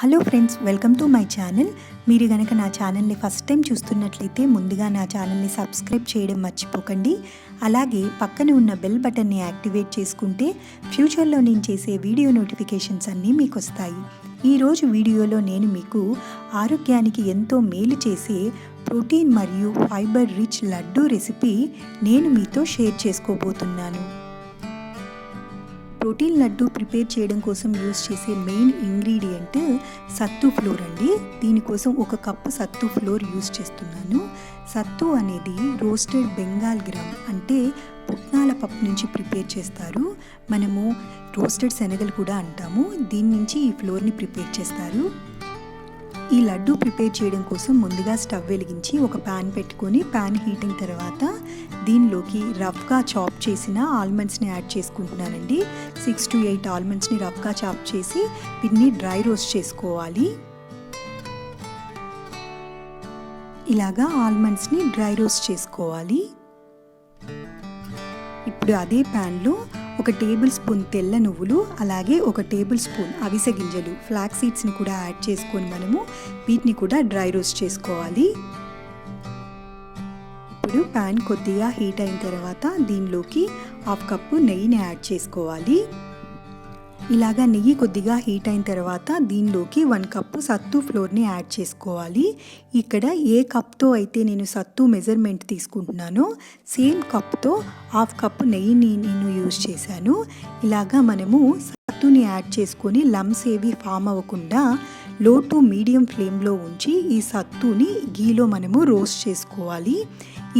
Hello friends, welcome to my channel. మీరు కనుక నా ఛానల్ని ఫస్ట్ టైం చూస్తున్నట్లయితే ముందుగా నా ఛానల్ని సబ్స్క్రైబ్ చేయడం మర్చిపోకండి. అలాగే పక్కన ఉన్న బెల్ బటన్ని యాక్టివేట్ చేసుకుంటే ఫ్యూచర్లో నేను చేసే వీడియో నోటిఫికేషన్స్ అన్నీ మీకు వస్తాయి. ఈరోజు వీడియోలో నేను మీకు ఆరోగ్యానికి ఎంతో మేలు చేసే ప్రోటీన్ మరియు ఫైబర్ రిచ్ లడ్డూ రెసిపీ నేను మీతో షేర్ చేసుకోబోతున్నాను. ప్రోటీన్ లడ్డు ప్రిపేర్ చేయడం కోసం యూస్ చేసే మెయిన్ ఇంగ్రీడియంట్ సత్తు ఫ్లోర్ అండి. దీనికోసం 1 కప్పు సత్తు ఫ్లోర్ యూస్ చేస్తున్నాను. సత్తు అనేది రోస్టెడ్ బెంగాల్ గ్రామ్ అంటే పుట్నాల పప్పు నుంచి ప్రిపేర్ చేస్తారు. మనము రోస్టెడ్ శనగలు కూడా అంటాము. దీని నుంచి ఈ ఫ్లోర్ని ప్రిపేర్ చేస్తారు. ఈ లడ్డు ప్రిపేర్ చేయడం కోసం ముందుగా స్టవ్ వెలిగించి ఒక ప్యాన్ పెట్టుకొని ప్యాన్ హీట్ అయిన తర్వాత దీనిలోకి రఫ్గా చాప్ చేసిన ఆల్మండ్స్ని యాడ్ చేసుకుంటున్నానండి. 6 to 8 ఆల్మండ్స్ని రఫ్గా చాప్ చేసి వీటిని డ్రై రోస్ట్ చేసుకోవాలి. ఇలాగా ఆల్మండ్స్ని డ్రై రోస్ట్ చేసుకోవాలి. ఇప్పుడు అదే ప్యాన్లో 1 టేబుల్ స్పూన్ తెల్ల నువ్వులు, అలాగే 1 టేబుల్ స్పూన్ అవిసె గింజలు, ఫ్లాక్స్ సీడ్స్ని కూడా యాడ్ చేసుకొని మనము వీటిని కూడా డ్రై రోస్ట్ చేసుకోవాలి. ఇప్పుడు ప్యాన్ కొద్దిగా హీట్ అయిన తర్వాత దీనిలోకి 1/2 కప్పు నెయ్యిని యాడ్ చేసుకోవాలి. ఇలాగా నెయ్యి కొద్దిగా హీట్ అయిన తర్వాత దీనిలోకి 1 కప్పు సత్తు ఫ్లోర్ని యాడ్ చేసుకోవాలి. ఇక్కడ ఏ కప్తో అయితే నేను సత్తు మెజర్మెంట్ తీసుకుంటున్నానో సేమ్ కప్తో 1/2 కప్పు నెయ్యిని నేను యూజ్ చేశాను. ఇలాగా మనము సత్తుని యాడ్ చేసుకొని లమ్స్ ఏవి ఫామ్ అవ్వకుండా లో టు మీడియం ఫ్లేమ్లో ఉంచి ఈ సత్తుని గీలో మనము రోస్ట్ చేసుకోవాలి.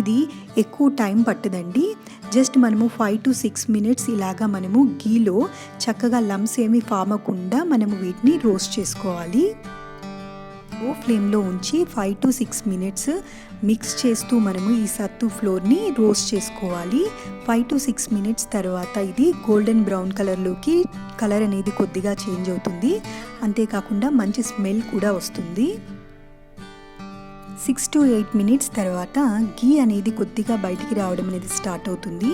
ఇది ఎక్కువ టైం పట్టదండి. జస్ట్ మనము 5 to 6 మినిట్స్ ఇలాగా మనము గీలో చక్కగా లమ్స్ ఏమి ఫామ్ అవ్వకుండా మనము వీటిని రోస్ట్ చేసుకోవాలి. లో ఫ్లేమ్లో ఉంచి 5 to 6 మినిట్స్ మిక్స్ చేస్తూ మనము ఈ సత్తు ఫ్లోర్ని రోస్ట్ చేసుకోవాలి. 5 to 6 మినిట్స్ తర్వాత ఇది గోల్డెన్ బ్రౌన్ కలర్లోకి కలర్ అనేది కొద్దిగా చేంజ్ అవుతుంది. అంతేకాకుండా మంచి స్మెల్ కూడా వస్తుంది. 6 to 8 మినిట్స్ తర్వాత గీ అనేది కొద్దిగా బయటికి రావడం అనేది స్టార్ట్ అవుతుంది.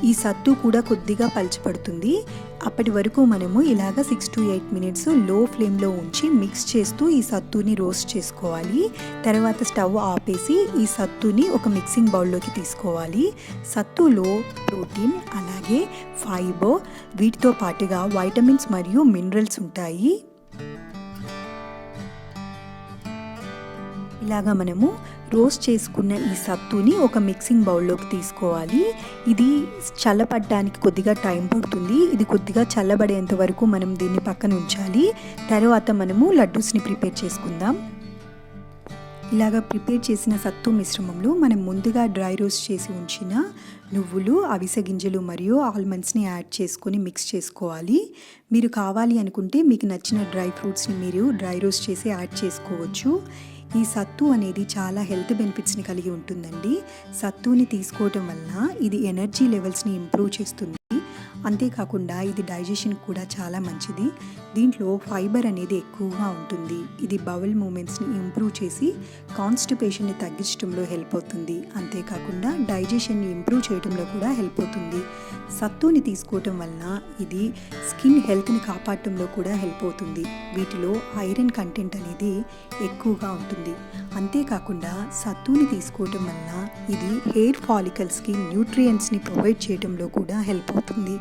ఈ సత్తు కూడా కొద్దిగా పల్చపడుతుంది. అప్పటి వరకు మనము ఇలాగ 6 to 8 మినిట్స్ లో ఫ్లేమ్లో ఉంచి మిక్స్ చేస్తూ ఈ సత్తుని రోస్ట్ చేసుకోవాలి. తర్వాత స్టవ్ ఆపేసి ఈ సత్తుని ఒక మిక్సింగ్ బౌల్లోకి తీసుకోవాలి. సత్తులో ప్రోటీన్ అలాగే ఫైబర్, వీటితో పాటుగా వైటమిన్స్ మరియు మినరల్స్ ఉంటాయి. ఇలాగా మనము రోస్ట్ చేసుకున్న ఈ సత్తుని ఒక మిక్సింగ్ బౌల్లోకి తీసుకోవాలి. ఇది చల్లబడడానికి కొద్దిగా టైం పడుతుంది. ఇది కొద్దిగా చల్లబడేంత వరకు మనం దీన్ని పక్కన ఉంచాలి. తర్వాత మనము లడ్డూస్ని ప్రిపేర్ చేసుకుందాం. ఇలాగా ప్రిపేర్ చేసిన సత్తు మిశ్రమంలో మనం ముందుగా డ్రై రోస్ట్ చేసి ఉంచిన నువ్వులు, అవిసె గింజలు మరియు ఆల్మండ్స్ని యాడ్ చేసుకొని మిక్స్ చేసుకోవాలి. మీరు కావాలి అనుకుంటే మీకు నచ్చిన డ్రై ఫ్రూట్స్ని మీరు డ్రై రోస్ట్ చేసి యాడ్ చేసుకోవచ్చు. ఈ సత్తు అనేది చాలా హెల్త్ బెనిఫిట్స్ని కలిగి ఉంటుందండి. సత్తుని తీసుకోవటం వలన ఇది ఎనర్జీ లెవెల్స్ని ఇంప్రూవ్ చేస్తుంది. అంతేకాకుండా ఇది డైజెషన్ కూడా చాలా మంచిది. దీంట్లో ఫైబర్ అనేది ఎక్కువగా ఉంటుంది. ఇది బౌల్ మూమెంట్స్ని ఇంప్రూవ్ చేసి కాన్స్టిపేషన్ని తగ్గించడంలో హెల్ప్ అవుతుంది. అంతేకాకుండా డైజెషన్ని ఇంప్రూవ్ చేయడంలో కూడా హెల్ప్ అవుతుంది. సత్తుని తీసుకోవటం వలన ఇది స్కిన్ హెల్త్ని కాపాడటంలో కూడా హెల్ప్ అవుతుంది. వీటిలో ఐరన్ కంటెంట్ అనేది ఎక్కువగా ఉంటుంది. అంతేకాకుండా సత్తుని తీసుకోవటం వలన ఇది హెయిర్ ఫాలికల్స్కి న్యూట్రియంట్స్ని ప్రొవైడ్ చేయడంలో కూడా హెల్ప్ అవుతుంది.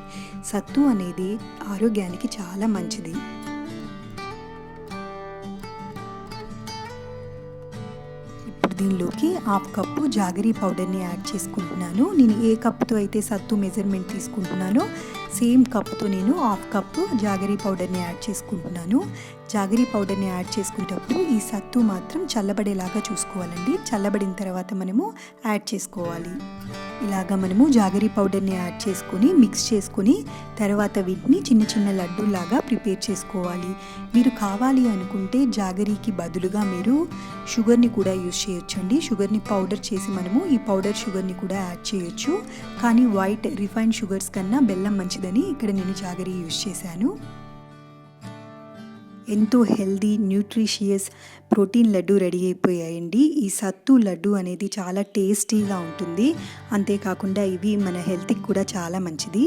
సత్తు అనేది ఆరోగ్యానికి చాలా మంచిది. ఇప్పుడు దీనిలోకి 1/2 కప్పు జాగరీ పౌడర్ని యాడ్ చేసుకుంటున్నాను. నేను ఏ కప్పుతో అయితే సత్తు మెజర్మెంట్ తీసుకుంటున్నానో సేమ్ కప్తో నేను 1/2 కప్పు జాగరీ పౌడర్ని యాడ్ చేసుకుంటున్నాను. జాగరీ పౌడర్ని యాడ్ చేసుకునేటప్పుడు ఈ సత్తు మాత్రం చల్లబడేలాగా చూసుకోవాలండి. చల్లబడిన తర్వాత మనము యాడ్ చేసుకోవాలి. ఇలాగా మనము జాగరీ పౌడర్ని యాడ్ చేసుకొని మిక్స్ చేసుకొని తర్వాత వీటిని చిన్న చిన్న లడ్డూలాగా ప్రిపేర్ చేసుకోవాలి. మీరు కావాలి అనుకుంటే జాగరీకి బదులుగా మీరు షుగర్ని కూడా యూజ్ చేయొచ్చండి. షుగర్ని పౌడర్ చేసి మనము ఈ పౌడర్ షుగర్ని కూడా యాడ్ చేయొచ్చు. కానీ వైట్ రిఫైన్డ్ షుగర్స్ కన్నా బెల్లం మంచిదని ఇక్కడ నేను జాగరీ యూజ్ చేశాను. ఎంతో healthy nutritious protein laddu ready అయిపోయాయండి. ఈ సత్తు లడ్డు అనేది చాలా టేస్టీగా ఉంటుంది. అంతేకాకుండా ఇవి మన హెల్త్కి కూడా చాలా మంచిది.